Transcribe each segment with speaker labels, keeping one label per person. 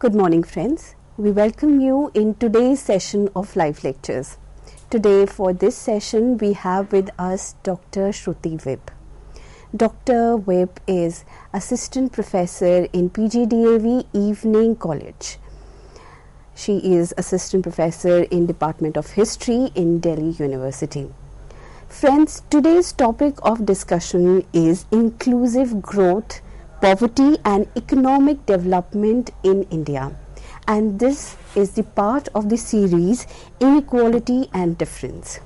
Speaker 1: Good morning, friends. We welcome you in today's session of live lectures. Today for this session we have with us Dr. Shruti Vip. Dr. Vip is Assistant Professor in PGDAV Evening College. She is Assistant Professor in Department of History in Delhi University. Friends, today's topic of discussion is inclusive growth, poverty and economic development in India, and this is the part of the series Inequality and Difference.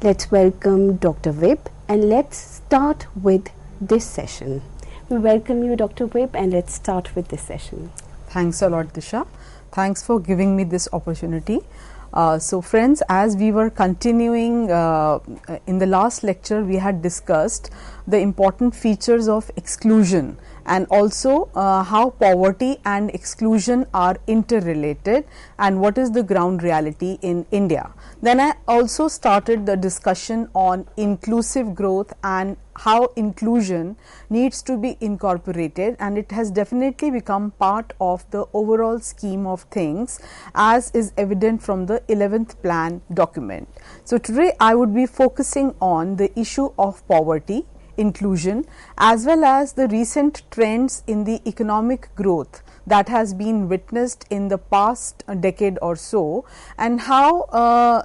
Speaker 1: Let's welcome Dr. Vip and let's start with this session. We welcome you, Dr. Vip, and let's start with this session.
Speaker 2: Thanks a lot, Disha. Thanks for giving me this opportunity. So friends, as we were continuing in the last lecture, we had discussed the important features of exclusion and also how poverty and exclusion are interrelated and what is the ground reality in India. Then I also started the discussion on inclusive growth and how inclusion needs to be incorporated, and it has definitely become part of the overall scheme of things as is evident from the 11th plan document. So today I would be focusing on the issue of poverty, inclusion, as well as the recent trends in the economic growth that has been witnessed in the past decade or so, and how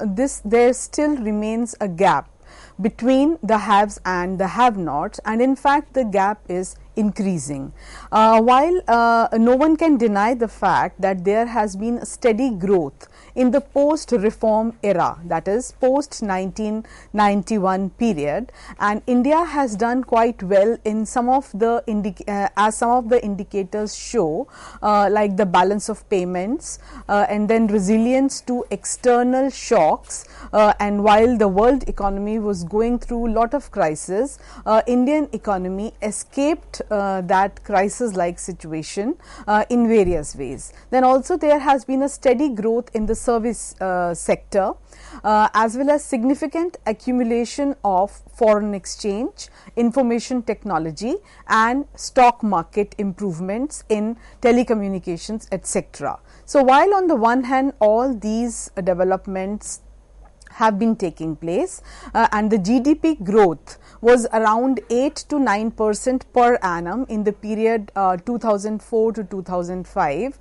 Speaker 2: there still remains a gap between the haves and the have-nots, and in fact the gap is increasing. While no one can deny the fact that there has been a steady growth in the post-reform era, that is post 1991 period, and India has done quite well in some of the as some of the indicators show, like the balance of payments and then resilience to external shocks, and while the world economy was going through a lot of crisis, Indian economy escaped that crisis like situation in various ways. Then also there has been a steady growth in the service sector, as well as significant accumulation of foreign exchange, information technology and stock market improvements in telecommunications, etc. So while on the one hand all these developments have been taking place and the GDP growth was around 8 to 9% per annum in the period 2004 to 2005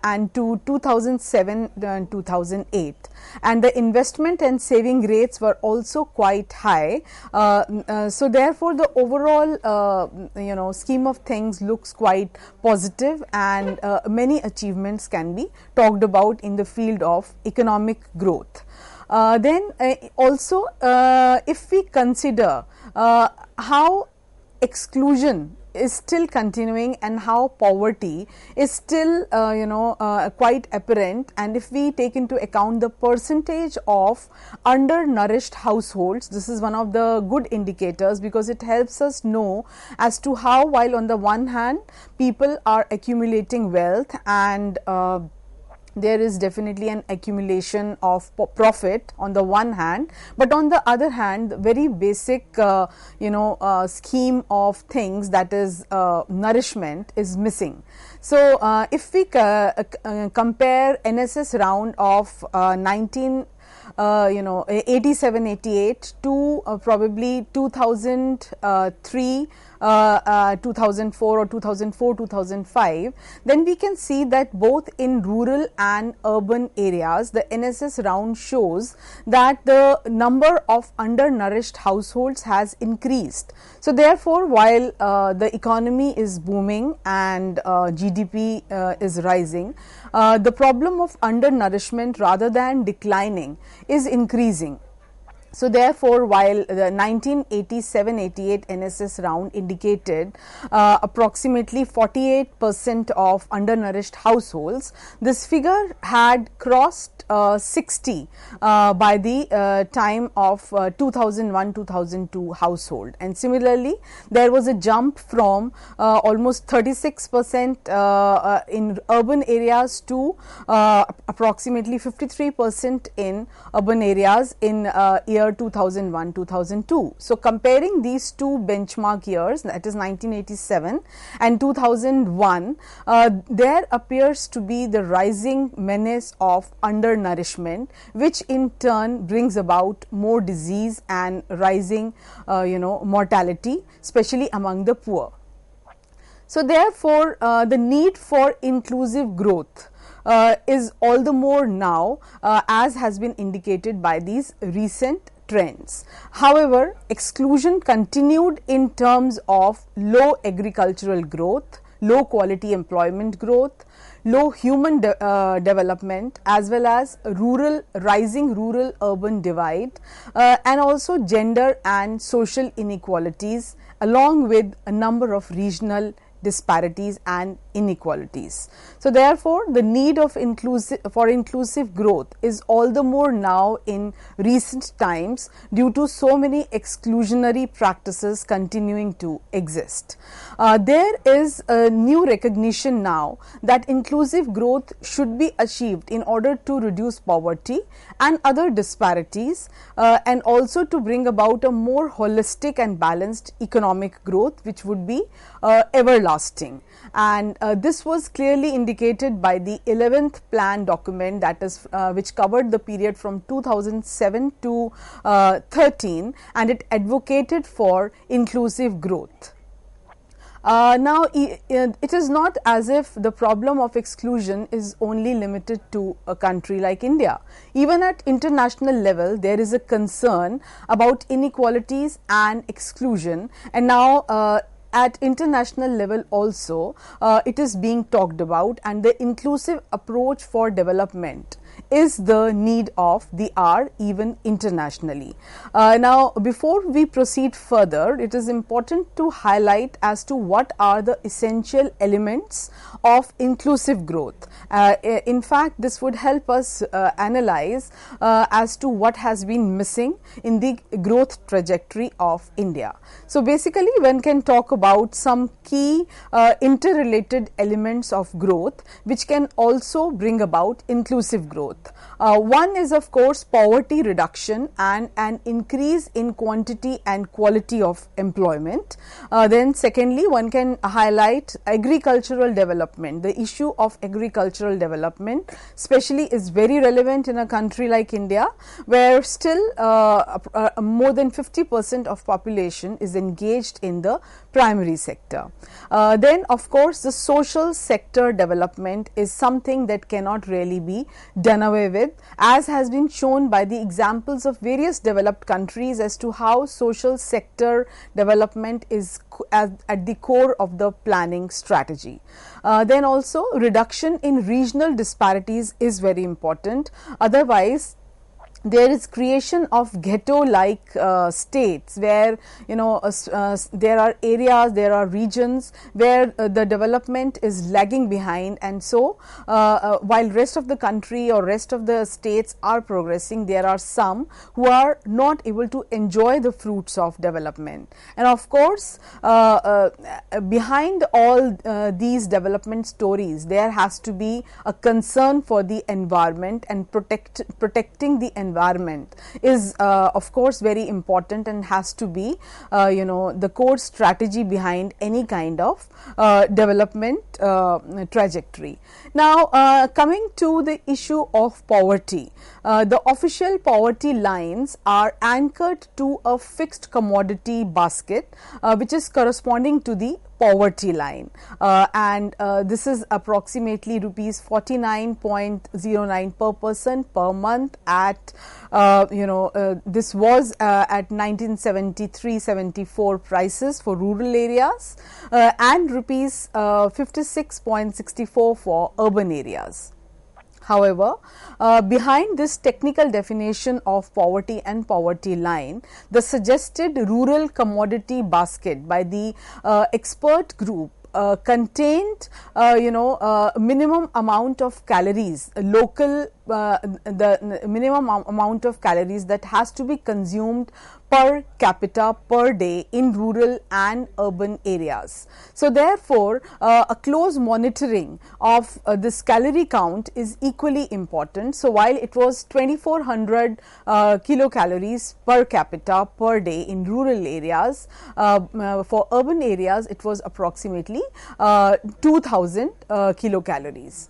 Speaker 2: and to 2007 and 2008, and the investment and saving rates were also quite high. So therefore the overall scheme of things looks quite positive, and many achievements can be talked about in the field of economic growth. Then also if we consider how exclusion is still continuing and how poverty is still quite apparent, and if we take into account the percentage of undernourished households, this is one of the good indicators because it helps us know as to how, while on the one hand people are accumulating wealth and there is definitely an accumulation of profit on the one hand, but on the other hand the very basic scheme of things, that is nourishment, is missing. So if we compare NSS round of 87-88 to probably 2003 2004 or 2004-2005, then we can see that both in rural and urban areas the NSS round shows that the number of undernourished households has increased. So therefore, while the economy is booming and GDP is rising, the problem of undernourishment rather than declining is increasing. So therefore, while the 1987-88 NSS round indicated approximately 48% of undernourished households, this figure had crossed 60 by the time of 2001-2002 household, and similarly there was a jump from almost 36% in urban areas to approximately 53% in urban areas in year year 2001-2002. So, comparing these two benchmark years, that is 1987 and 2001, there appears to be the rising menace of undernourishment, which in turn brings about more disease and rising mortality, especially among the poor. So, therefore, the need for inclusive growth is all the more now, as has been indicated by these recent trends. However, exclusion continued in terms of low agricultural growth, low quality employment growth, low human development, as well as rising rural urban divide, and also gender and social inequalities, along with a number of regional disparities and inequalities. So, therefore, the need of inclusive growth is all the more now in recent times due to so many exclusionary practices continuing to exist. There is a new recognition now that inclusive growth should be achieved in order to reduce poverty and other disparities, and also to bring about a more holistic and balanced economic growth, which would be everlasting. And this was clearly indicated by the 11th plan document, that is which covered the period from 2007 to 13, and it advocated for inclusive growth. Now, it is not as if the problem of exclusion is only limited to a country like India. Even at international level, there is a concern about inequalities and exclusion, and now at international level also it is being talked about, and the inclusive approach for development is the need of the hour even internationally. Now, before we proceed further, it is important to highlight as to what are the essential elements of inclusive growth. In fact, this would help us analyze as to what has been missing in the growth trajectory of India. So, basically one can talk about some key interrelated elements of growth which can also bring about inclusive growth. One is, of course, poverty reduction and an increase in quantity and quality of employment. Then secondly, one can highlight agricultural development. The issue of agricultural development especially is very relevant in a country like India, where still more than 50% of population is engaged in the primary sector. Then of course, the social sector development is something that cannot really be done away with, as has been shown by the examples of various developed countries as to how social sector development is at the core of the planning strategy. Then also, reduction in regional disparities is very important. Otherwise, there is creation of ghetto like states, where there are areas, there are regions where the development is lagging behind, and so while rest of the country or rest of the states are progressing, there are some who are not able to enjoy the fruits of development. And of course, behind all these development stories, there has to be a concern for the environment, and protecting the environment is of course very important and has to be the core strategy behind any kind of development trajectory. Now, coming to the issue of poverty, the official poverty lines are anchored to a fixed commodity basket which is corresponding to the poverty line, and this is approximately rupees 49.09 per person per month at this was at 1973-74 prices for rural areas, and rupees 56.64 for urban areas. However, behind this technical definition of poverty and poverty line, the suggested rural commodity basket by the expert group contained minimum amount of calories, local the minimum amount of calories that has to be consumed per capita per day in rural and urban areas. So therefore, a close monitoring of this calorie count is equally important. So while it was 2400 kilocalories per capita per day in rural areas, for urban areas it was approximately 2000 kilocalories.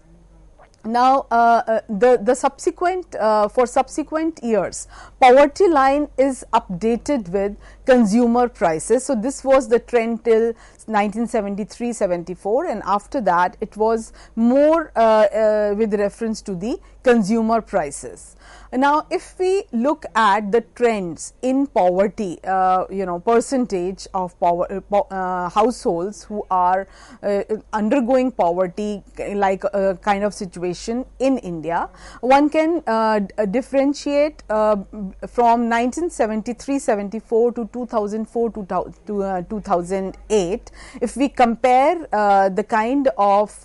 Speaker 2: Now, the subsequent for subsequent years, poverty line is updated with consumer prices. So this was the trend till 1973-74, and after that it was more with reference to the consumer prices. Now, if we look at the trends in poverty, percentage of households who are undergoing poverty, like a kind of situation in India, one can differentiate from 1973-74 to 2004 to 2008. If we compare the kind of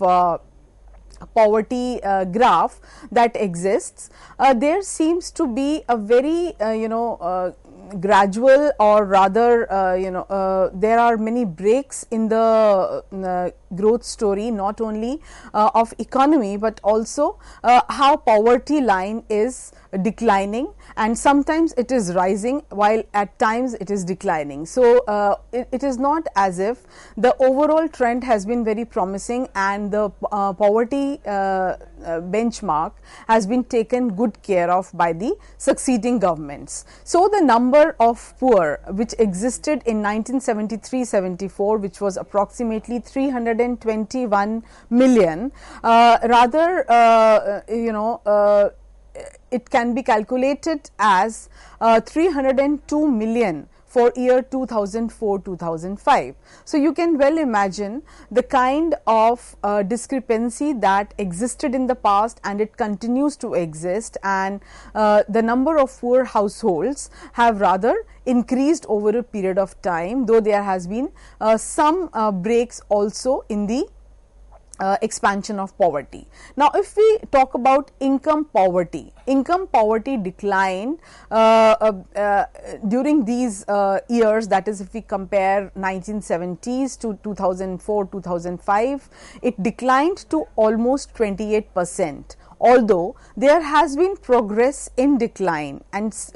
Speaker 2: poverty graph that exists, there seems to be a very gradual, or rather there are many breaks in the growth story, not only of economy but also how poverty line is declining, and sometimes it is rising while at times it is declining. So it is not as if the overall trend has been very promising and the poverty benchmark has been taken good care of by the succeeding governments. So the number of poor which existed in 1973-74, which was approximately 321 million, it can be calculated as 302 million for year 2004-2005. So you can well imagine the kind of discrepancy that existed in the past, and it continues to exist, and the number of poor households have rather increased over a period of time, though there has been some breaks also in the expansion of poverty. Now, if we talk about income poverty declined during these years, that is, if we compare 1970s to 2004-2005, it declined to almost 28%. Although there has been progress in decline,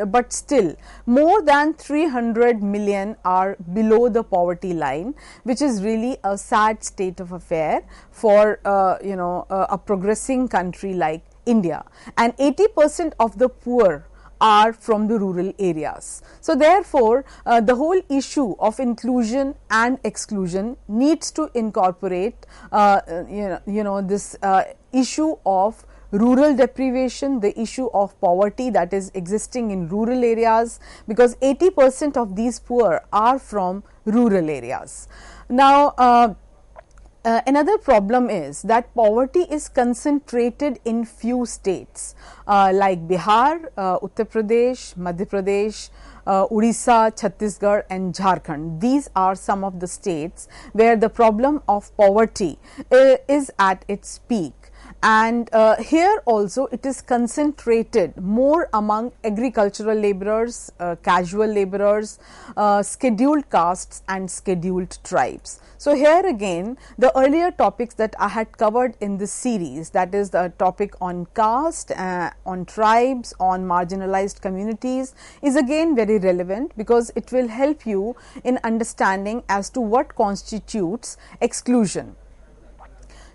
Speaker 2: but still more than 300 million are below the poverty line, which is really a sad state of affair for a progressing country like India, and 80% of the poor are from the rural areas. So therefore, the whole issue of inclusion and exclusion needs to incorporate this issue of rural deprivation, the issue of poverty that is existing in rural areas, because 80% of these poor are from rural areas. Now, another problem is that poverty is concentrated in few states like Bihar, Uttar Pradesh, Madhya Pradesh, Odisha, Chhattisgarh and Jharkhand. These are some of the states where the problem of poverty is at its peak. And here also it is concentrated more among agricultural laborers, casual laborers, scheduled castes and scheduled tribes. So here again, the earlier topics that I had covered in this series, that is the topic on caste, on tribes, on marginalized communities, is again very relevant, because it will help you in understanding as to what constitutes exclusion.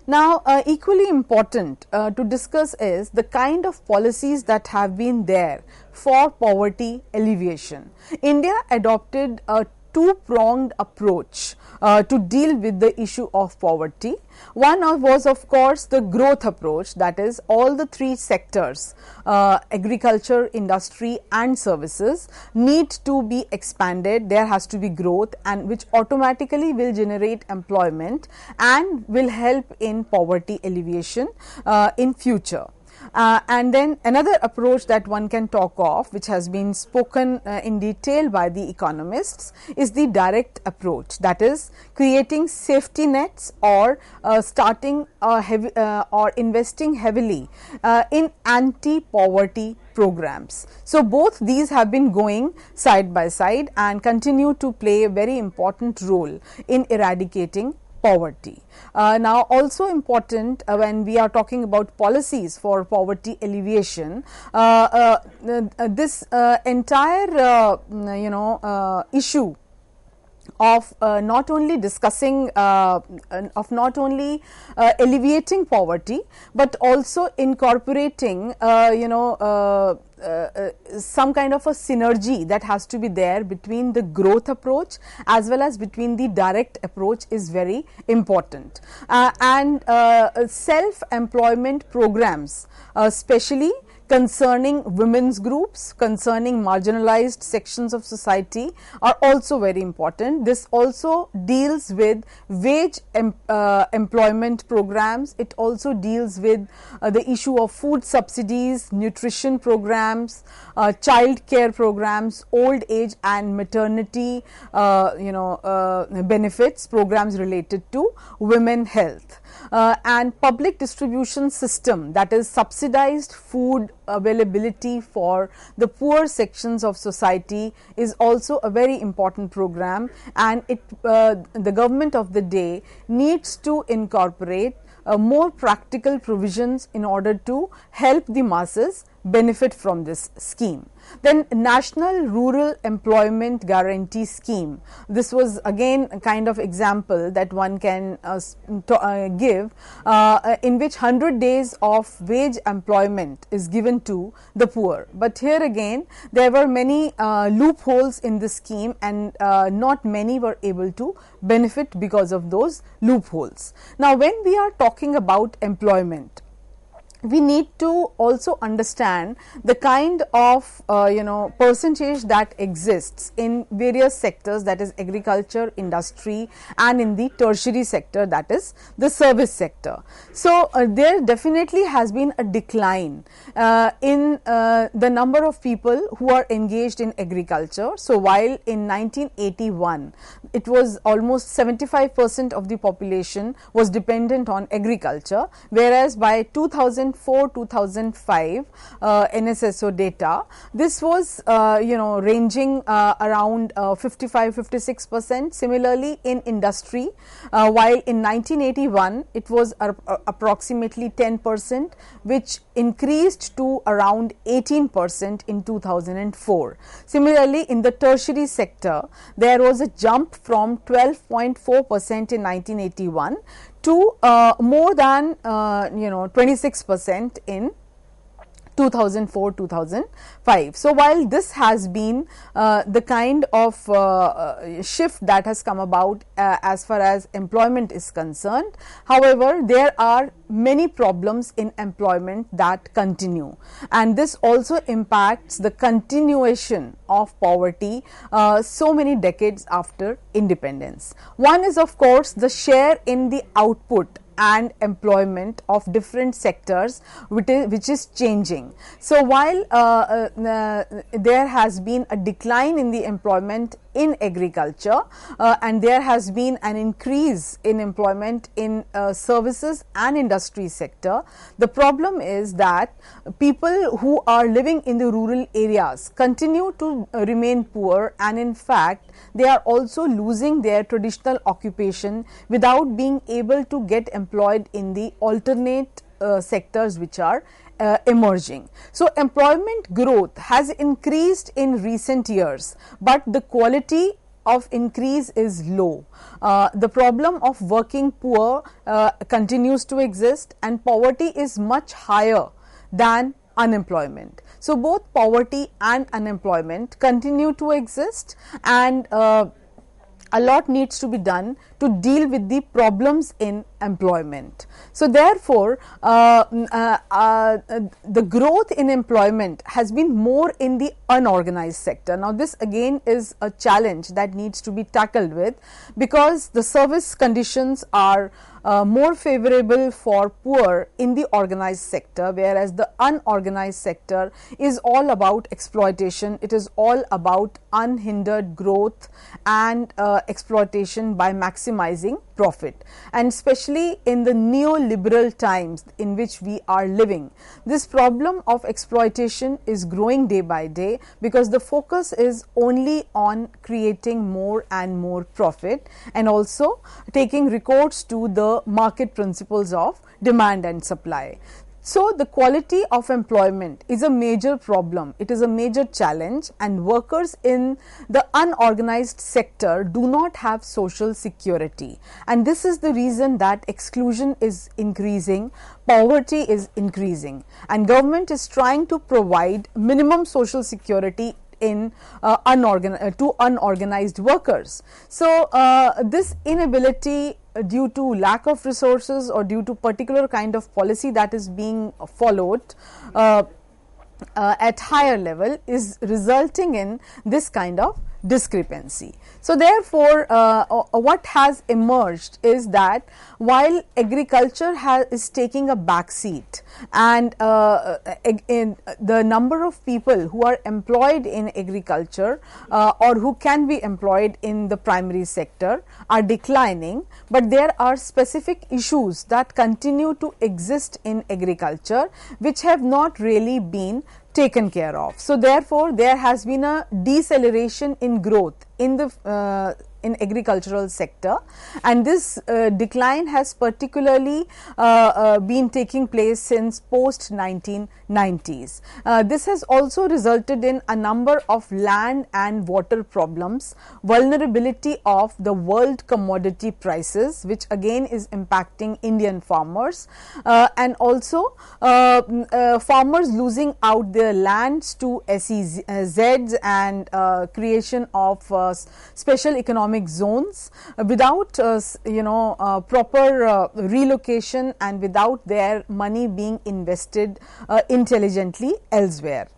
Speaker 2: Now, equally important to discuss is the kind of policies that have been there for poverty alleviation. India adopted a two-pronged approach to deal with the issue of poverty. One was of course the growth approach, that is all the three sectors, agriculture, industry and services need to be expanded. There has to be growth, and which automatically will generate employment and will help in poverty alleviation in future. And then another approach that one can talk of, which has been spoken in detail by the economists, is the direct approach, that is creating safety nets or starting or investing heavily in anti-poverty programs. So, both these have been going side by side and continue to play a very important role in eradicating poverty. Now, also important when we are talking about policies for poverty alleviation, this entire issue of not only discussing of not only alleviating poverty, but also incorporating some kind of a synergy that has to be there between the growth approach as well as between the direct approach is very important. And self-employment programs, especially concerning women's groups, concerning marginalized sections of society, are also very important. This also deals with wage employment programs. It also deals with the issue of food subsidies, nutrition programs, child care programs, old age and maternity benefits, programs related to women health. And public distribution system, that is subsidized food availability for the poor sections of society, is also a very important program, and the government of the day needs to incorporate more practical provisions in order to help the masses benefit from this scheme. Then National Rural Employment Guarantee Scheme. This was again a kind of example that one can give, in which 100 days of wage employment is given to the poor. But here again there were many loopholes in the scheme, and not many were able to benefit because of those loopholes. Now, when we are talking about employment, we need to also understand the kind of percentage that exists in various sectors, that is agriculture, industry, and in the tertiary sector, that is the service sector. So, there definitely has been a decline in the number of people who are engaged in agriculture. So, while in 1981 it was almost 75% of the population was dependent on agriculture, whereas by 2004-2005 NSSO data, this was ranging around 55-56%. Similarly, in industry, while in 1981 it was approximately 10%, which increased to around 18% in 2004. Similarly, in the tertiary sector, there was a jump from 12.4% in 1981 to more than 26% in 2004-2005. So, while this has been the kind of shift that has come about as far as employment is concerned, however, there are many problems in employment that continue, and this also impacts the continuation of poverty so many decades after independence. One is, of course, the share in the output and employment of different sectors which is changing. So, while there has been a decline in the employment in agriculture and there has been an increase in employment in services and industry sector, the problem is that people who are living in the rural areas continue to remain poor, and in fact they are also losing their traditional occupation without being able to get employed in the alternate sectors which are emerging. So, employment growth has increased in recent years, but the quality of increase is low. The problem of working poor continues to exist, and poverty is much higher than unemployment. So, both poverty and unemployment continue to exist, and a lot needs to be done to deal with the problems in employment. So therefore, the growth in employment has been more in the unorganized sector. Now this again is a challenge that needs to be tackled with, because the service conditions are more favorable for poor in the organized sector, whereas the unorganized sector is all about exploitation. It is all about unhindered growth and exploitation by maximizing profit. And especially in the neoliberal times in which we are living, this problem of exploitation is growing day by day, because the focus is only on creating more and more profit, and also taking recourse to the market principles of demand and supply. So the quality of employment is a major problem, it is a major challenge, and workers in the unorganized sector do not have social security, and this is the reason that exclusion is increasing, poverty is increasing, and government is trying to provide minimum social security in to unorganized workers. So this inability due to lack of resources or due to particular kind of policy that is being followed at higher level is resulting in this kind of discrepancy. So therefore, what has emerged is that while agriculture is taking a back seat, and in the number of people who are employed in agriculture or who can be employed in the primary sector are declining, but there are specific issues that continue to exist in agriculture which have not really been taken care of. So therefore, there has been a deceleration in growth in the in agricultural sector, and this decline has particularly been taking place since post 1990s. This has also resulted in a number of land and water problems, vulnerability of the world commodity prices, which again is impacting Indian farmers, and also farmers losing out their lands to SEZs and creation of special economic zones without proper relocation and without their money being invested intelligently elsewhere.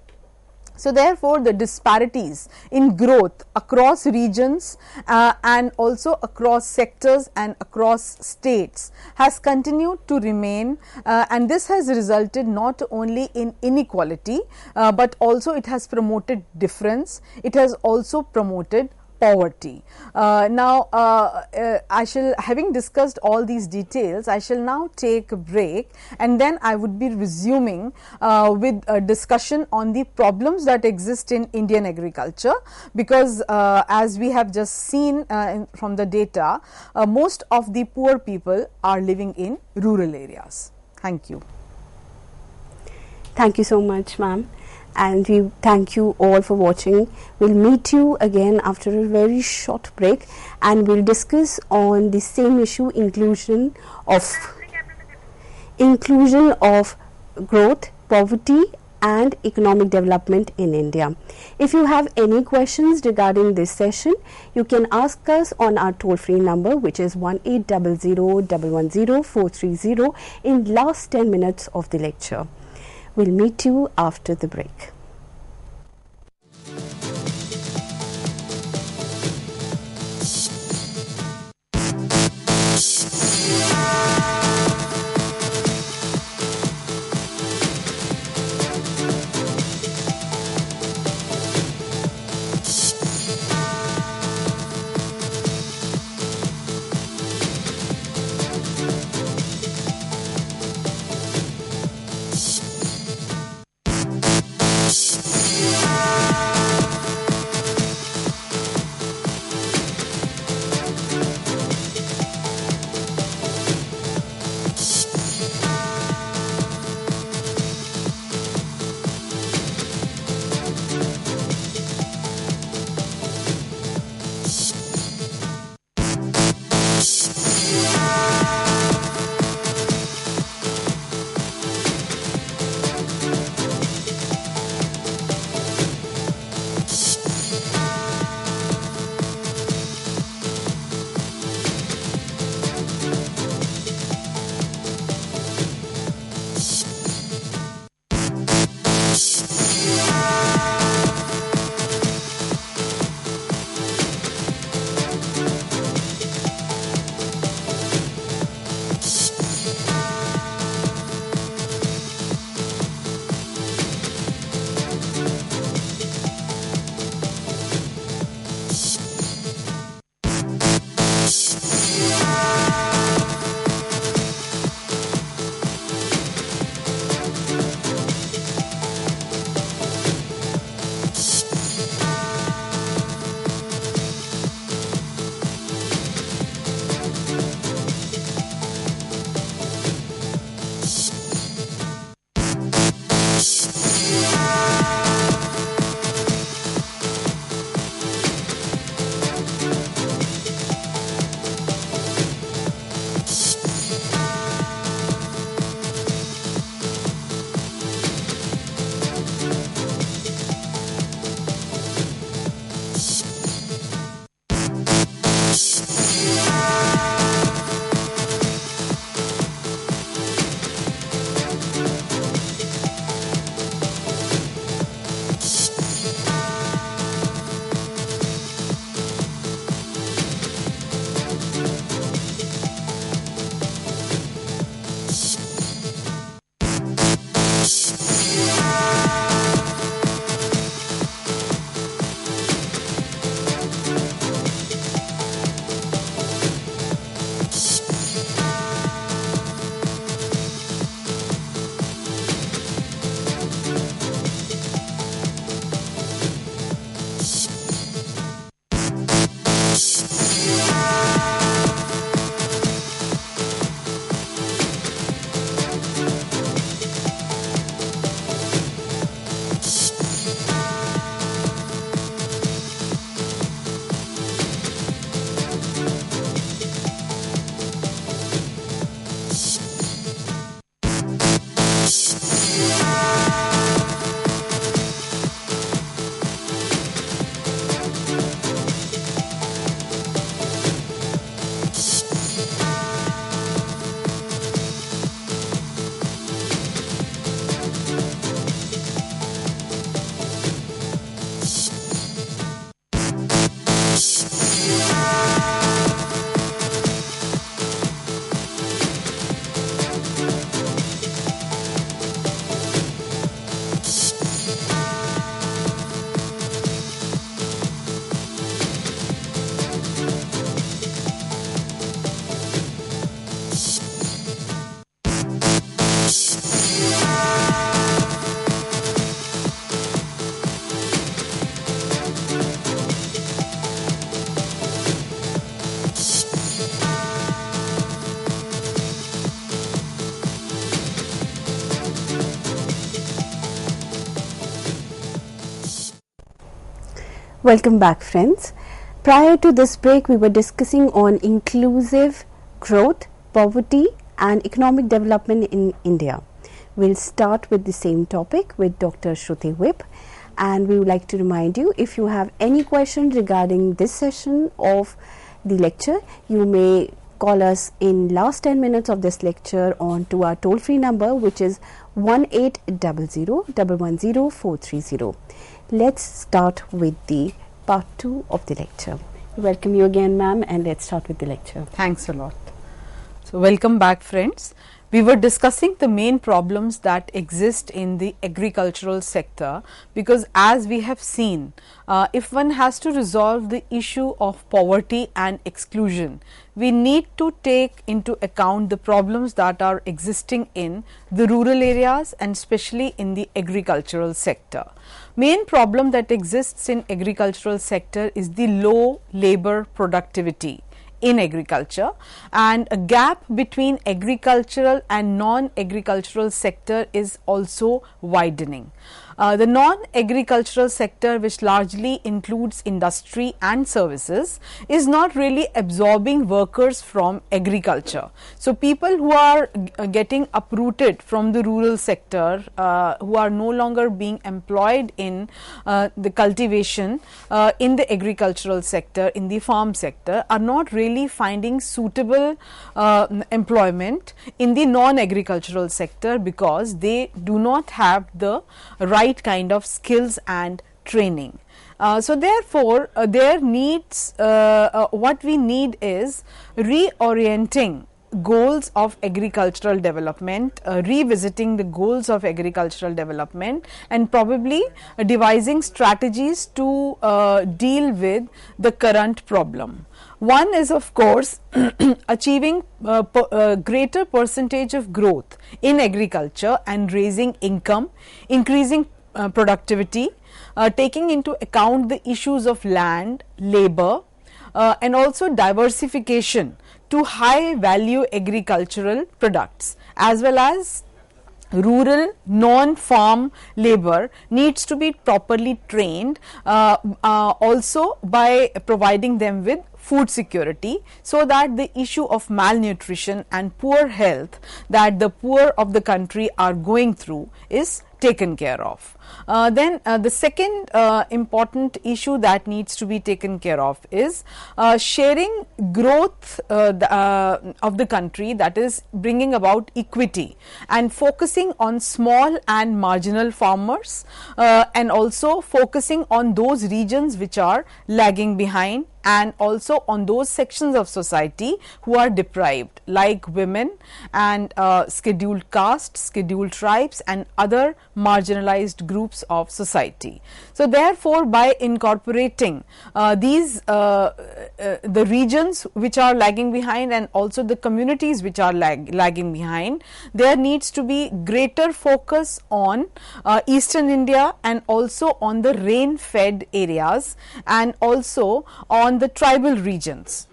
Speaker 2: So therefore, the disparities in growth across regions and also across sectors and across states has continued to remain, and this has resulted not only in inequality, but also it has promoted difference, it has also promoted poverty. Now, having discussed all these details, I shall now take a break, and then I would be resuming with a discussion on the problems that exist in Indian agriculture, because as we have just seen from the data, most of the poor people are living in rural areas. Thank you.
Speaker 1: Thank you so much, ma'am. And we thank you all for watching. We'll meet you again after a very short break, and we'll discuss on the same issue, inclusion of growth, poverty and economic development in India. If you have any questions regarding this session, you can ask us on our toll-free number, which is 1800-110-430 in last 10 minutes of the lecture. We'll meet you after the break. Welcome back, friends. Prior to this break, we were discussing on inclusive growth, poverty and economic development in India. We'll start with the same topic with Dr. Shruti Vip, and we would like to remind you, if you have any questions regarding this session of the lecture, you may call us in last 10 minutes of this lecture on to our toll-free number, which is 1800-110-430. Let's start with the part 2 of the lecture. Welcome you again, ma'am, and let's start with the lecture.
Speaker 2: Thanks a lot. So, welcome back, friends. We were discussing the main problems that exist in the agricultural sector, because as we have seen, if one has to resolve the issue of poverty and exclusion, we need to take into account the problems that are existing in the rural areas and especially in the agricultural sector. Main problem that exists in agricultural sector is the low labor productivity in agriculture, and a gap between agricultural and non-agricultural sector is also widening. The non-agricultural sector, which largely includes industry and services, is not really absorbing workers from agriculture. So, people who are getting uprooted from the rural sector, who are no longer being employed in the cultivation in the agricultural sector, in the farm sector, are not really finding suitable employment in the non-agricultural sector, because they do not have the right kind of skills and training. So, therefore, there needs what we need is reorienting goals of agricultural development, revisiting the goals of agricultural development, and probably devising strategies to deal with the current problem. One is, of course, achieving a greater percentage of growth in agriculture and raising income, increasing productivity, taking into account the issues of land, labor, and also diversification to high value agricultural products, as well as rural non-farm labor needs to be properly trained, also by providing them with food security, so that the issue of malnutrition and poor health that the poor of the country are going through is taken care of. Then the second important issue that needs to be taken care of is sharing growth of the country, that is bringing about equity and focusing on small and marginal farmers, and also focusing on those regions which are lagging behind, and also on those sections of society who are deprived, like women and scheduled castes, scheduled tribes and other marginalized groups of society. So, therefore, by incorporating these the regions which are lagging behind and also the communities which are lagging behind, there needs to be greater focus on eastern India and also on the rain fed areas and also on the tribal regions.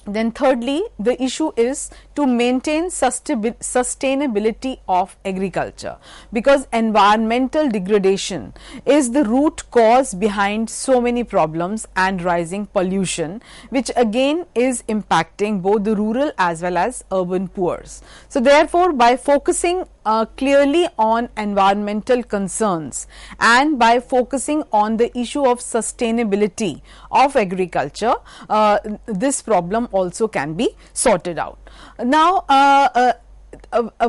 Speaker 2: Then thirdly, the issue is to maintain sustainability of agriculture, because environmental degradation is the root cause behind so many problems and rising pollution, which again is impacting both the rural as well as urban poor. So, therefore, by focusing clearly on environmental concerns and by focusing on the issue of sustainability of agriculture, this problem also can be sorted out. Now, a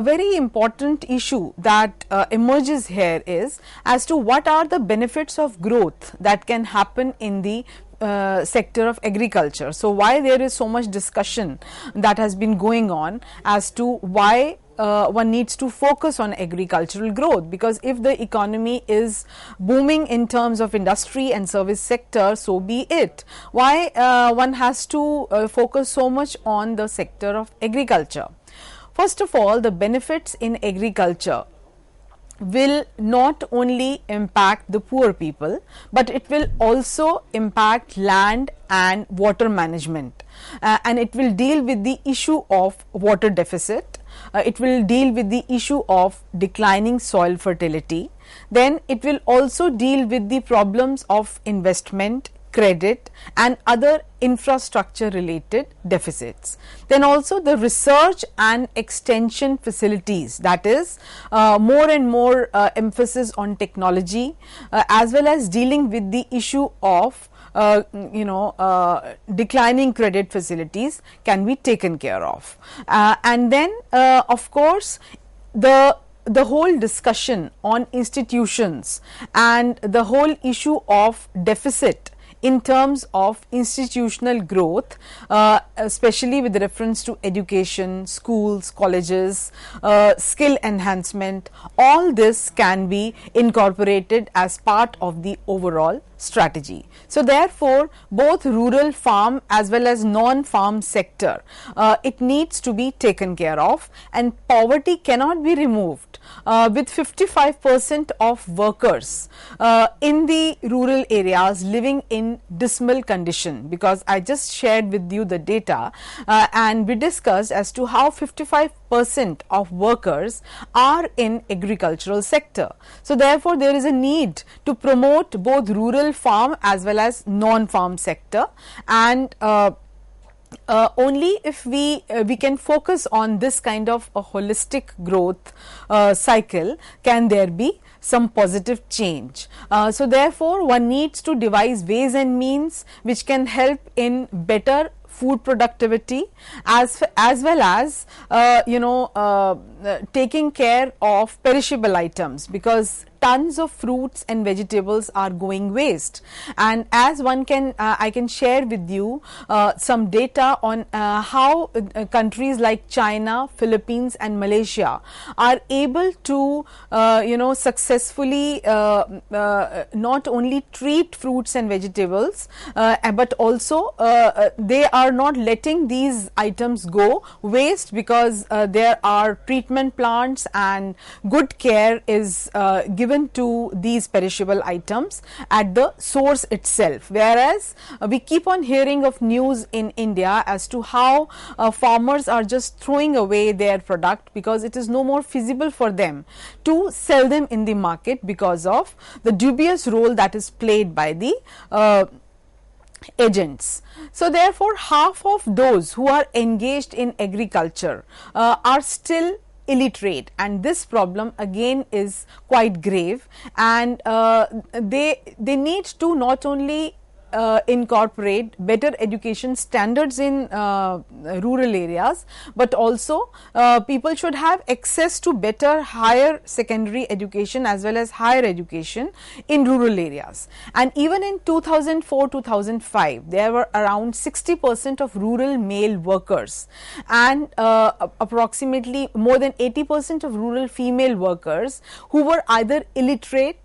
Speaker 2: very important issue that emerges here is as to what are the benefits of growth that can happen in the sector of agriculture. So, why there is so much discussion that has been going on as to why one needs to focus on agricultural growth, because if the economy is booming in terms of industry and service sector, so be it. Why one has to focus so much on the sector of agriculture? First of all, the benefits in agriculture will not only impact the poor people, but it will also impact land and water management, and it will deal with the issue of water deficit. It will deal with the issue of declining soil fertility. Then it will also deal with the problems of investment, credit and other infrastructure related deficits. Then also the research and extension facilities, that is more and more emphasis on technology as well as dealing with the issue of declining credit facilities can be taken care of. And then of course the whole discussion on institutions and the whole issue of deficit in terms of institutional growth, especially with reference to education, schools, colleges, skill enhancement, all this can be incorporated as part of the overall strategy. So therefore, both rural, farm as well as non-farm sector, it needs to be taken care of, and poverty cannot be removed with 55% of workers in the rural areas living in dismal condition, because I just shared with you the data and we discussed as to how 55% of workers are in agricultural sector. So therefore, there is a need to promote both rural, farm as well as non-farm sector, and only if we can focus on this kind of a holistic growth cycle can there be some positive change. So therefore, one needs to devise ways and means which can help in better food productivity as well as taking care of perishable items, because tons of fruits and vegetables are going waste. And as one can I can share with you some data on how countries like China, Philippines and Malaysia are able to successfully not only treat fruits and vegetables but also they are not letting these items go waste, because there are treatment plants and good care is given to these perishable items at the source itself. Whereas we keep on hearing of news in India as to how farmers are just throwing away their product because it is no more feasible for them to sell them in the market because of the dubious role that is played by the agents. So therefore, half of those who are engaged in agriculture are still illiterate, and this problem again is quite grave, and they need to not only incorporate better education standards in rural areas, but also people should have access to better higher secondary education as well as higher education in rural areas. And even in 2004-2005 there were around 60% of rural male workers and approximately more than 80% of rural female workers who were either illiterate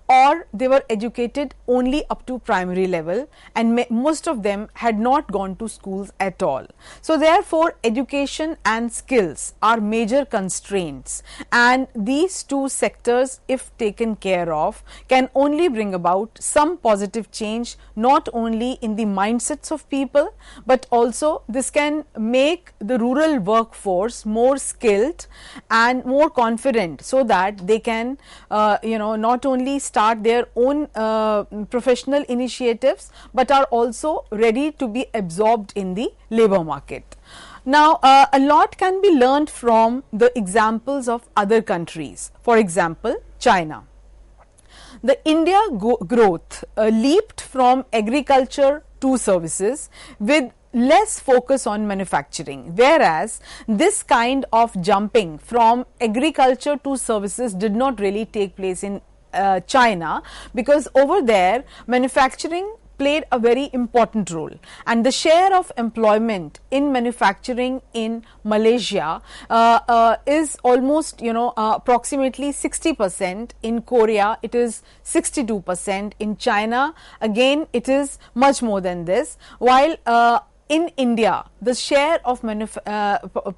Speaker 2: or they were educated only up to primary level, and most of them had not gone to schools at all. So therefore, education and skills are major constraints, and these two sectors, if taken care of, can only bring about some positive change not only in the mindsets of people, but also this can make the rural workforce more skilled and more confident, so that they can not only start their own professional initiatives, but are also ready to be absorbed in the labor market. Now, a lot can be learned from the examples of other countries. For example, China. The India growth leaped from agriculture to services with less focus on manufacturing, whereas this kind of jumping from agriculture to services did not really take place in China, because over there manufacturing played a very important role, and the share of employment in manufacturing in Malaysia is almost approximately 60%. In Korea it is 62%. In China again it is much more than this, while in India, the share of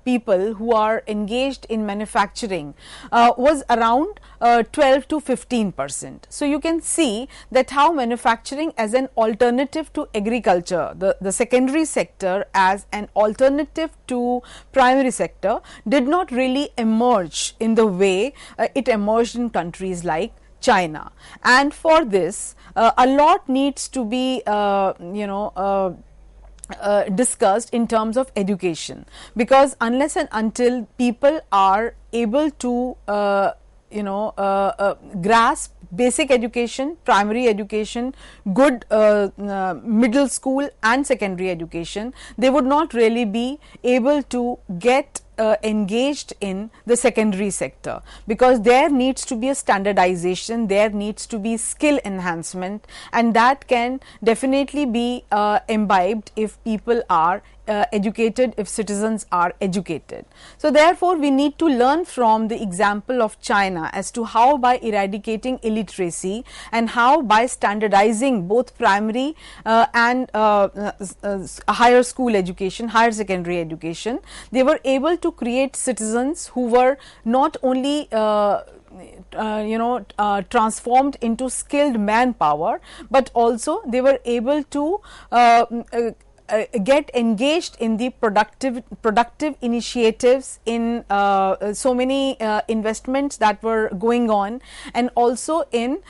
Speaker 2: people who are engaged in manufacturing was around 12 to 15%. So you can see that how manufacturing as an alternative to agriculture, the secondary sector as an alternative to primary sector, did not really emerge in the way it emerged in countries like China. And for this a lot needs to be discussed in terms of education, because unless and until people are able to grasp basic education, primary education, good middle school and secondary education, they would not really be able to get engaged in the secondary sector, because there needs to be a standardization, there needs to be skill enhancement, and that can definitely be imbibed if people are educated, if citizens are educated. So therefore, we need to learn from the example of China as to how by eradicating illiteracy and how by standardizing both primary and higher school education, higher secondary education, they were able to create citizens who were not only transformed into skilled manpower, but also they were able to get engaged in the productive initiatives, in so many investments that were going on, and also in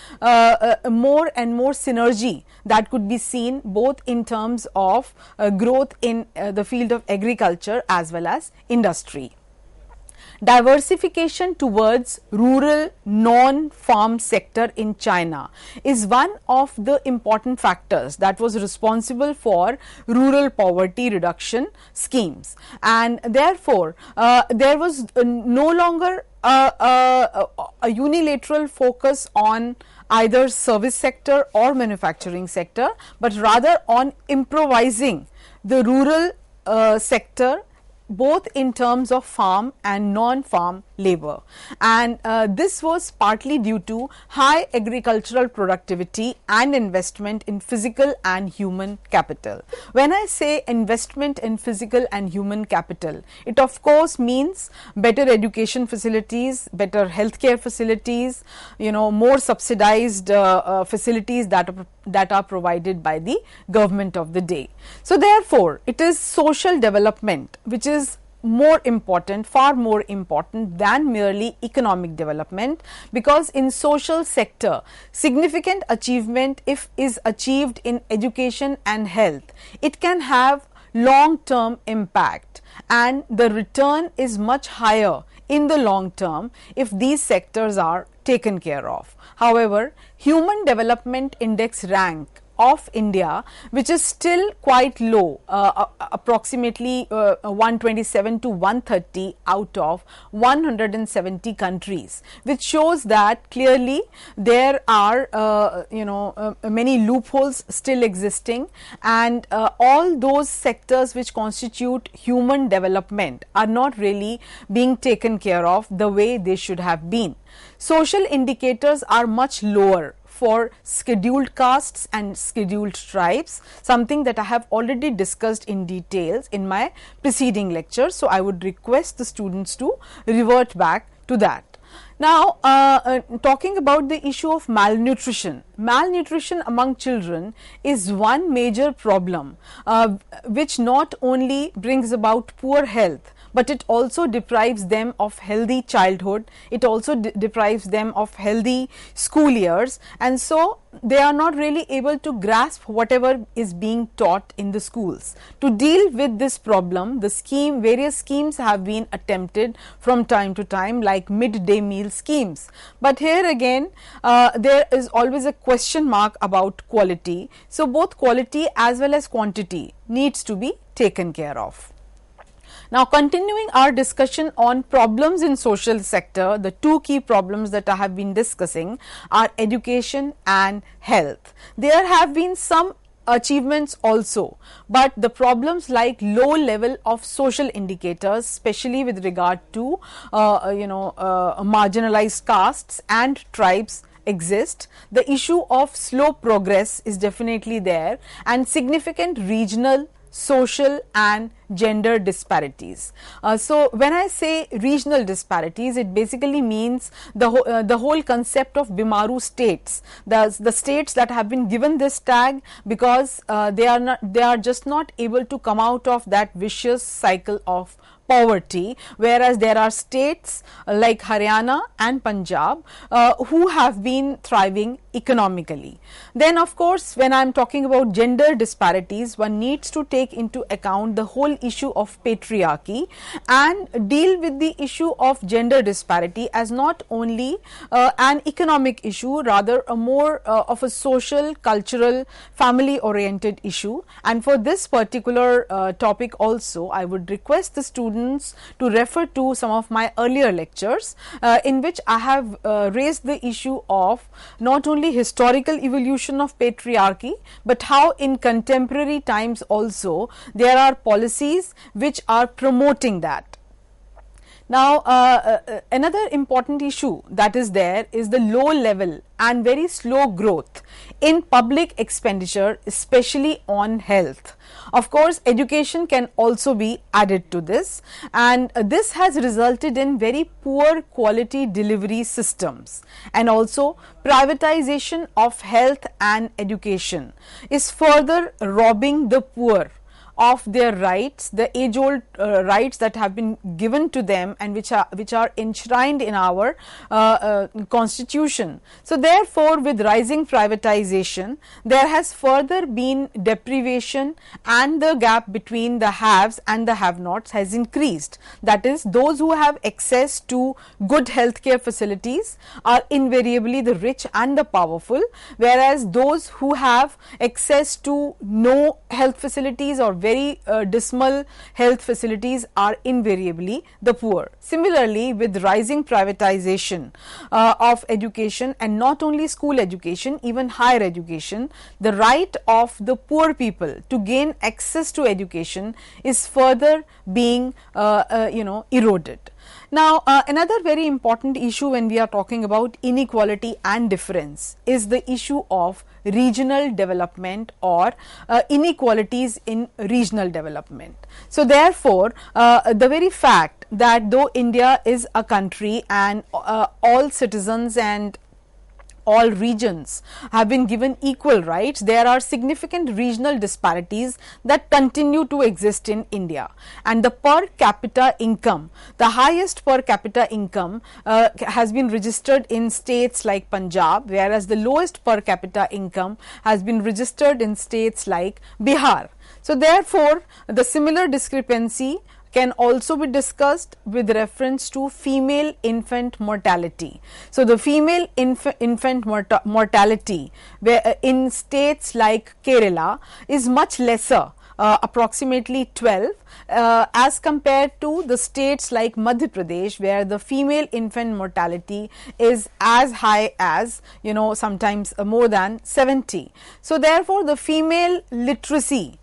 Speaker 2: more and more synergy that could be seen both in terms of growth in the field of agriculture as well as industry. Diversification towards rural non-farm sector in China is one of the important factors that was responsible for rural poverty reduction schemes, and therefore there was no longer a unilateral focus on either service sector or manufacturing sector, but rather on improvising the rural sector both in terms of farm and non-farm labor, and this was partly due to high agricultural productivity and investment in physical and human capital. When I say investment in physical and human capital, it of course means better education facilities, better healthcare facilities, more subsidized facilities that are provided by the government of the day. So therefore, it is social development which is more important, far more important than merely economic development, because in social sector significant achievement if is achieved in education and health, it can have long term impact, and the return is much higher in the long term if these sectors are taken care of. However, Human Development Index rank of India, which is still quite low, approximately 127 to 130 out of 170 countries, which shows that clearly there are many loopholes still existing, and all those sectors which constitute human development are not really being taken care of the way they should have been. Social indicators are much lower for scheduled castes and scheduled tribes, something that I have already discussed in details in my preceding lecture. So, I would request the students to revert back to that. Now, talking about the issue of malnutrition. Malnutrition among children is one major problem which not only brings about poor health, but it also deprives them of healthy childhood, it also deprives them of healthy school years, and so they are not really able to grasp whatever is being taught in the schools. To deal with this problem, various schemes have been attempted from time to time, like midday meal schemes, but here again there is always a question mark about quality. So both quality as well as quantity needs to be taken care of. Now, continuing our discussion on problems in social sector, the two key problems that I have been discussing are education and health. There have been some achievements also, but the problems like low level of social indicators, especially with regard to marginalized castes and tribes exist. The issue of slow progress is definitely there, and significant regional, social and gender disparities. So when I say regional disparities, it basically means the whole concept of Bimaru states, the states that have been given this tag because they are just not able to come out of that vicious cycle of poverty, whereas there are states like Haryana and Punjab who have been thriving economically. Then of course, when I am talking about gender disparities, one needs to take into account the whole issue of patriarchy and deal with the issue of gender disparity as not only an economic issue, rather a more of a social, cultural, family oriented issue. And for this particular topic also, I would request the students to refer to some of my earlier lectures in which I have raised the issue of not only historical evolution of patriarchy, but how in contemporary times also there are policies which are promoting that. Now, another important issue that is there is the low level and very slow growth in public expenditure, especially on health. Of course, education can also be added to this, and this has resulted in very poor quality delivery systems, and also privatization of health and education is further robbing the poor of their rights, the age old rights that have been given to them and which are enshrined in our constitution. So therefore, with rising privatization, there has further been deprivation, and the gap between the haves and the have nots has increased. That is, those who have access to good healthcare facilities are invariably the rich and the powerful, whereas those who have access to no health facilities or very dismal health facilities are invariably the poor. Similarly, with rising privatization of education, and not only school education, even higher education, the right of the poor people to gain access to education is further being eroded. Now, another very important issue when we are talking about inequality and difference is the issue of regional development or inequalities in regional development. So therefore, the very fact that though India is a country and all citizens and all regions have been given equal rights, there are significant regional disparities that continue to exist in India. And the per capita income, the highest per capita income has been registered in states like Punjab, whereas the lowest per capita income has been registered in states like Bihar. So therefore, the similar discrepancy can also be discussed with reference to female infant mortality. So the female infant mortality in states like Kerala is much lesser, approximately 12, as compared to the states like Madhya Pradesh, where the female infant mortality is as high as, sometimes more than 70. So therefore, the female literacy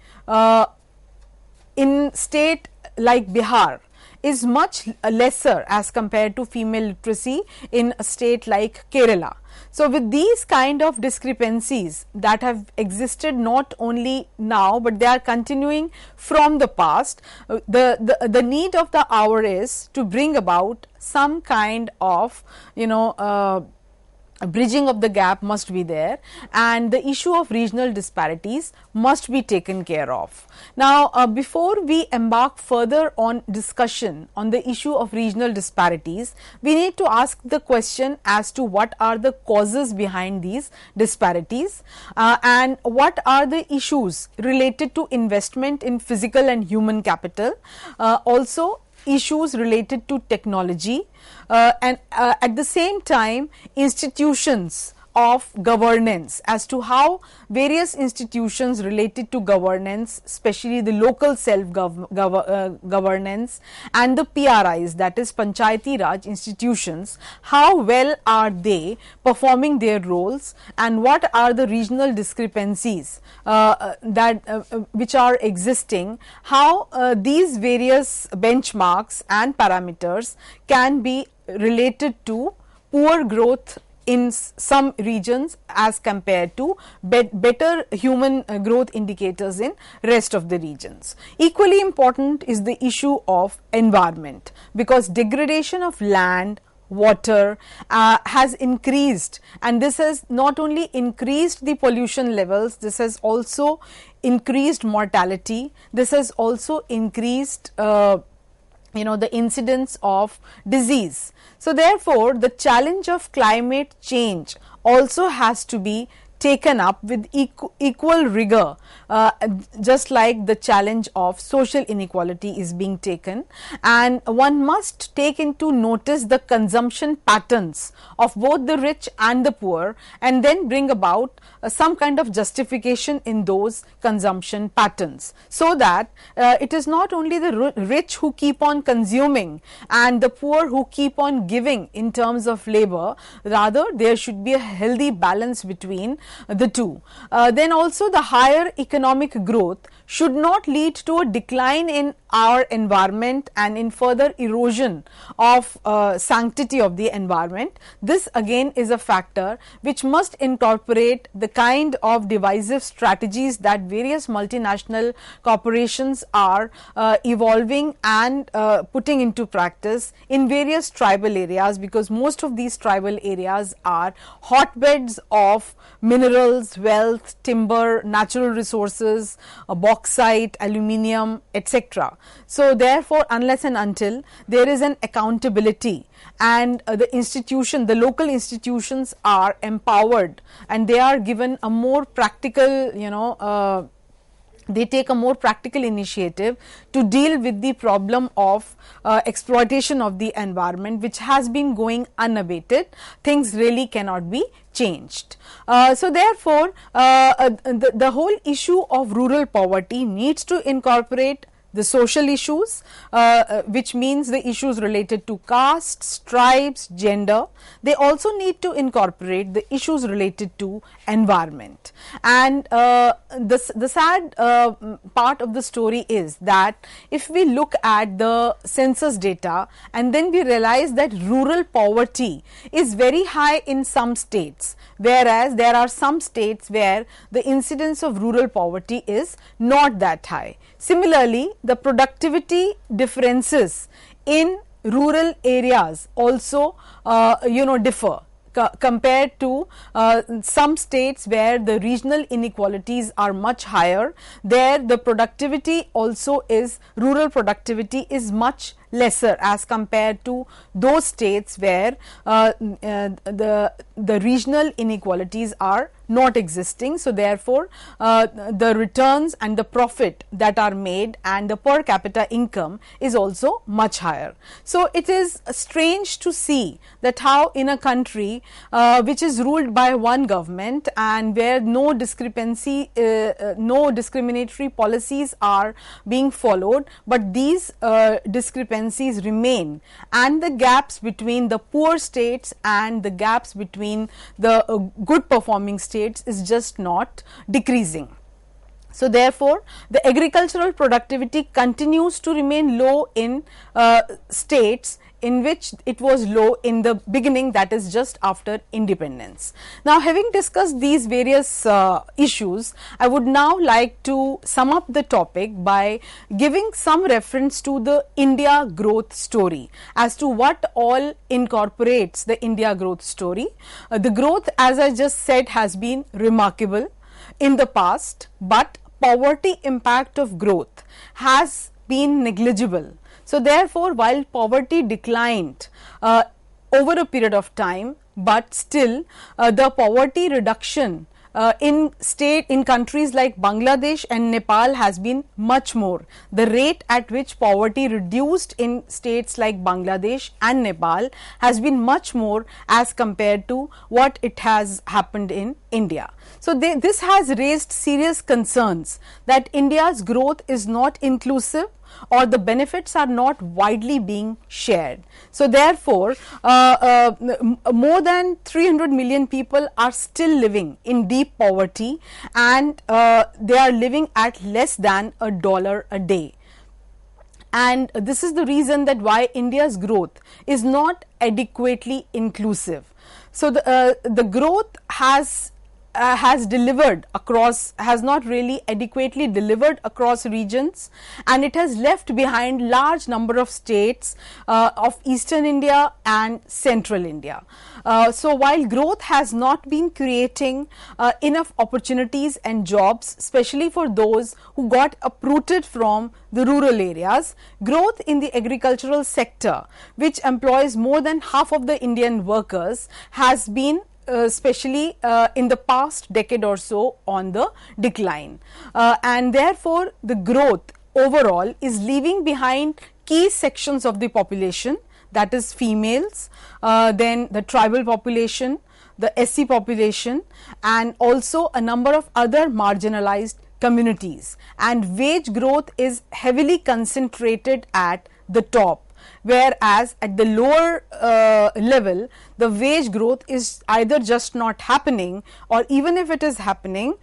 Speaker 2: in state like Bihar is much lesser as compared to female literacy in a state like Kerala. So with these kind of discrepancies that have existed not only now, but they are continuing from the past, the need of the hour is to bring about some kind of bridging of the gap must be there, and the issue of regional disparities must be taken care of. Now, before we embark further on discussion on the issue of regional disparities, we need to ask the question as to what are the causes behind these disparities and what are the issues related to investment in physical and human capital, also issues related to technology, and at the same time institutions of governance, as to how various institutions related to governance, especially the local self governance and the PRIs, that is Panchayati Raj institutions, how well are they performing their roles, and what are the regional discrepancies which are existing, how these various benchmarks and parameters can be related to poor growth in some regions as compared to better human growth indicators in rest of the regions. Equally important is the issue of environment, because degradation of land, water has increased, and this has not only increased the pollution levels, this has also increased mortality, this has also increased the incidence of disease. So therefore, the challenge of climate change also has to be taken up with equal rigor, just like the challenge of social inequality is being taken, and one must take into notice the consumption patterns of both the rich and the poor, and then bring about some kind of justification in those consumption patterns, so that it is not only the rich who keep on consuming and the poor who keep on giving in terms of labor, rather there should be a healthy balance between the two. Then also the higher economic growth should not lead to a decline in our environment and in further erosion of sanctity of the environment. This again is a factor which must incorporate the kind of divisive strategies that various multinational corporations are evolving and putting into practice in various tribal areas, because most of these tribal areas are hotbeds of minerals, wealth, timber, natural resources, bauxite, aluminium, etc. So therefore, unless and until there is an accountability and the local institutions are empowered and they are given a more practical, they take a more practical initiative to deal with the problem of exploitation of the environment, which has been going unabated, things really cannot be changed. So therefore, the whole issue of rural poverty needs to incorporate the social issues, which means the issues related to caste, tribes, gender. They also need to incorporate the issues related to environment. And the sad part of the story is that if we look at the census data and then we realize that rural poverty is very high in some states, whereas there are some states where the incidence of rural poverty is not that high. Similarly, the productivity differences in rural areas also differ compared to some states where the regional inequalities are much higher. There the productivity also is, rural productivity is much lesser as compared to those states where the regional inequalities are not existing. So therefore, the returns and the profit that are made and the per capita income is also much higher. So it is strange to see that how in a country which is ruled by one government and where no discriminatory policies are being followed, but these discrepancies remain, and the gaps between the poor states and the gaps between the good performing states is just not decreasing. So therefore, the agricultural productivity continues to remain low in states in which it was low in the beginning, that is just after independence. Now, having discussed these various issues, I would now like to sum up the topic by giving some reference to the India growth story as to what all incorporates the India growth story. The growth, as I just said, has been remarkable in the past, but poverty impact of growth has been negligible. So therefore, while poverty declined over a period of time, but still the poverty reduction in countries like Bangladesh and Nepal has been much more. The rate at which poverty reduced in states like Bangladesh and Nepal has been much more as compared to what it has happened in India. So this has raised serious concerns that India's growth is not inclusive or the benefits are not widely being shared. So therefore, more than 300 million people are still living in deep poverty, and they are living at less than $1 a day. And this is the reason that why India's growth is not adequately inclusive. So the growth has has delivered across, has not really adequately delivered across regions, and it has left behind large number of states of eastern India and central India. So while growth has not been creating enough opportunities and jobs, especially for those who got uprooted from the rural areas, growth in the agricultural sector, which employs more than half of the Indian workers, has been especially in the past decade or so on the decline, and therefore the growth overall is leaving behind key sections of the population, that is females, then the tribal population, the SC population, and also a number of other marginalized communities, and wage growth is heavily concentrated at the top, whereas at the lower level the wage growth is either just not happening, or even if it is happening,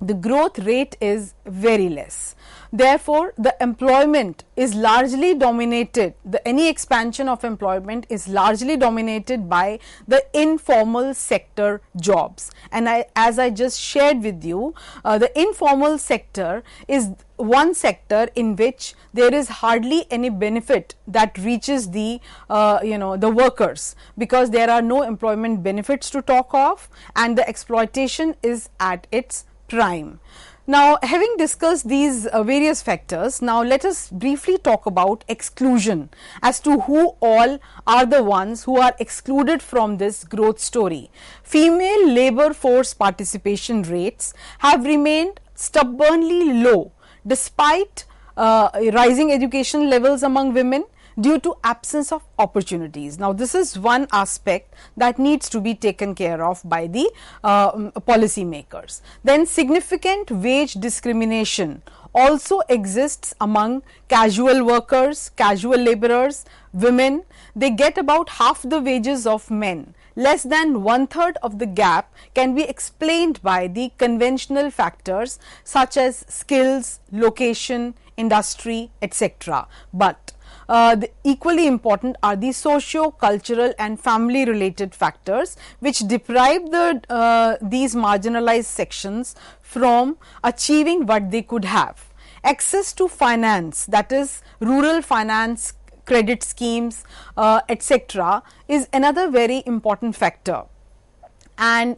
Speaker 2: the growth rate is very less. Therefore, the employment is largely dominated, any expansion of employment is largely dominated by the informal sector jobs, and as I just shared with you, the informal sector is one sector in which there is hardly any benefit that reaches the the workers, because there are no employment benefits to talk of, and the exploitation is at its prime. Now, having discussed these various factors, now let us briefly talk about exclusion, as to who all are the ones who are excluded from this growth story. Female labor force participation rates have remained stubbornly low despite rising education levels among women, due to absence of opportunities. Now, this is one aspect that needs to be taken care of by the policy makers. Then significant wage discrimination also exists among casual workers, casual laborers, women. They get about half the wages of men. Less than 1/3 of the gap can be explained by the conventional factors such as skills, location, industry, etc. But the equally important are the socio-cultural and family related factors, which deprive these marginalized sections from achieving what they could have. Access to finance, that is rural finance, credit schemes, etc., is another very important factor. And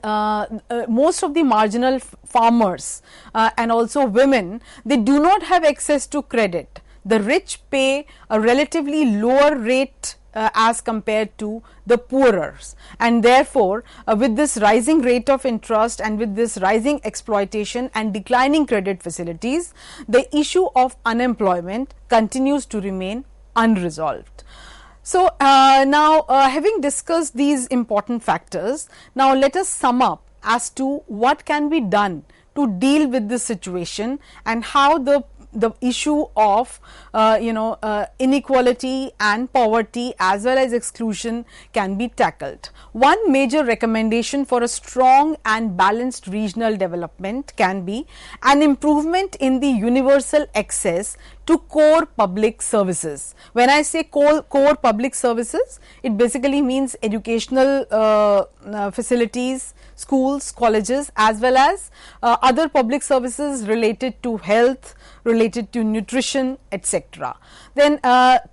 Speaker 2: most of the marginal farmers and also women, they do not have access to credit. The rich pay a relatively lower rate as compared to the poorer, and therefore with this rising rate of interest and with this rising exploitation and declining credit facilities, the issue of unemployment continues to remain unresolved. So, now having discussed these important factors, now let us sum up as to what can be done to deal with this situation, and how the issue of inequality and poverty as well as exclusion can be tackled. One major recommendation for a strong and balanced regional development can be an improvement in the universal access to core public services. When I say core public services, it basically means educational facilities, schools, colleges, as well as other public services related to health, related to nutrition, etc. Then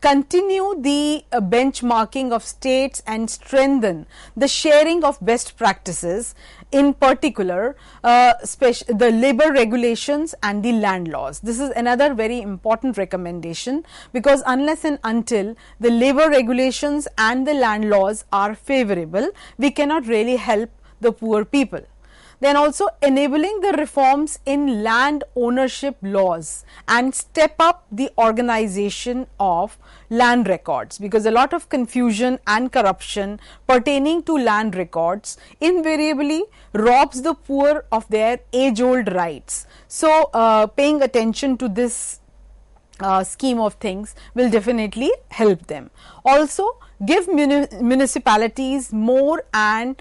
Speaker 2: continue the benchmarking of states and strengthen the sharing of best practices, in particular the labor regulations and the land laws. This is another very important recommendation, because unless and until the labor regulations and the land laws are favorable, we cannot really help the poor people. Then also enabling the reforms in land ownership laws and step up the organization of land records, because a lot of confusion and corruption pertaining to land records invariably robs the poor of their age-old rights. So, paying attention to this scheme of things will definitely help them. Also, give municipalities more and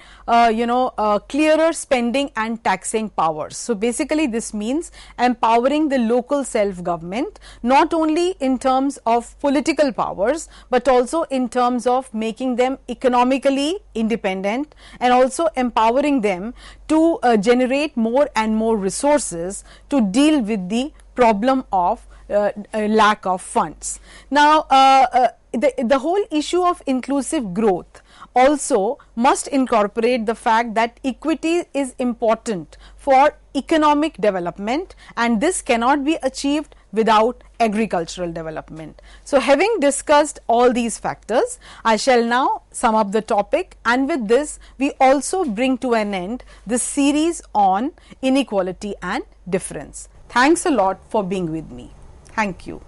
Speaker 2: clearer spending and taxing powers. So basically this means empowering the local self-government, not only in terms of political powers, but also in terms of making them economically independent, and also empowering them to generate more and more resources to deal with the problem of lack of funds. Now, the whole issue of inclusive growth also must incorporate the fact that equity is important for economic development, and this cannot be achieved without agricultural development. So, having discussed all these factors, I shall now sum up the topic, and with this we also bring to an end this series on inequality and difference. Thanks a lot for being with me. Thank you.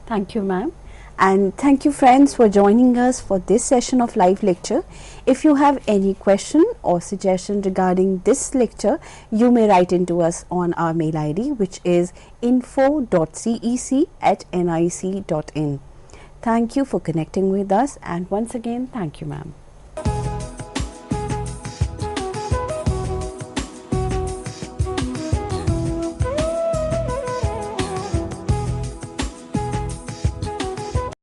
Speaker 1: Thank you, ma'am. And thank you, friends, for joining us for this session of live lecture. If you have any question or suggestion regarding this lecture, you may write into us on our mail ID, which is info.cec@nic.in. Thank you for connecting with us, and once again, thank you, ma'am.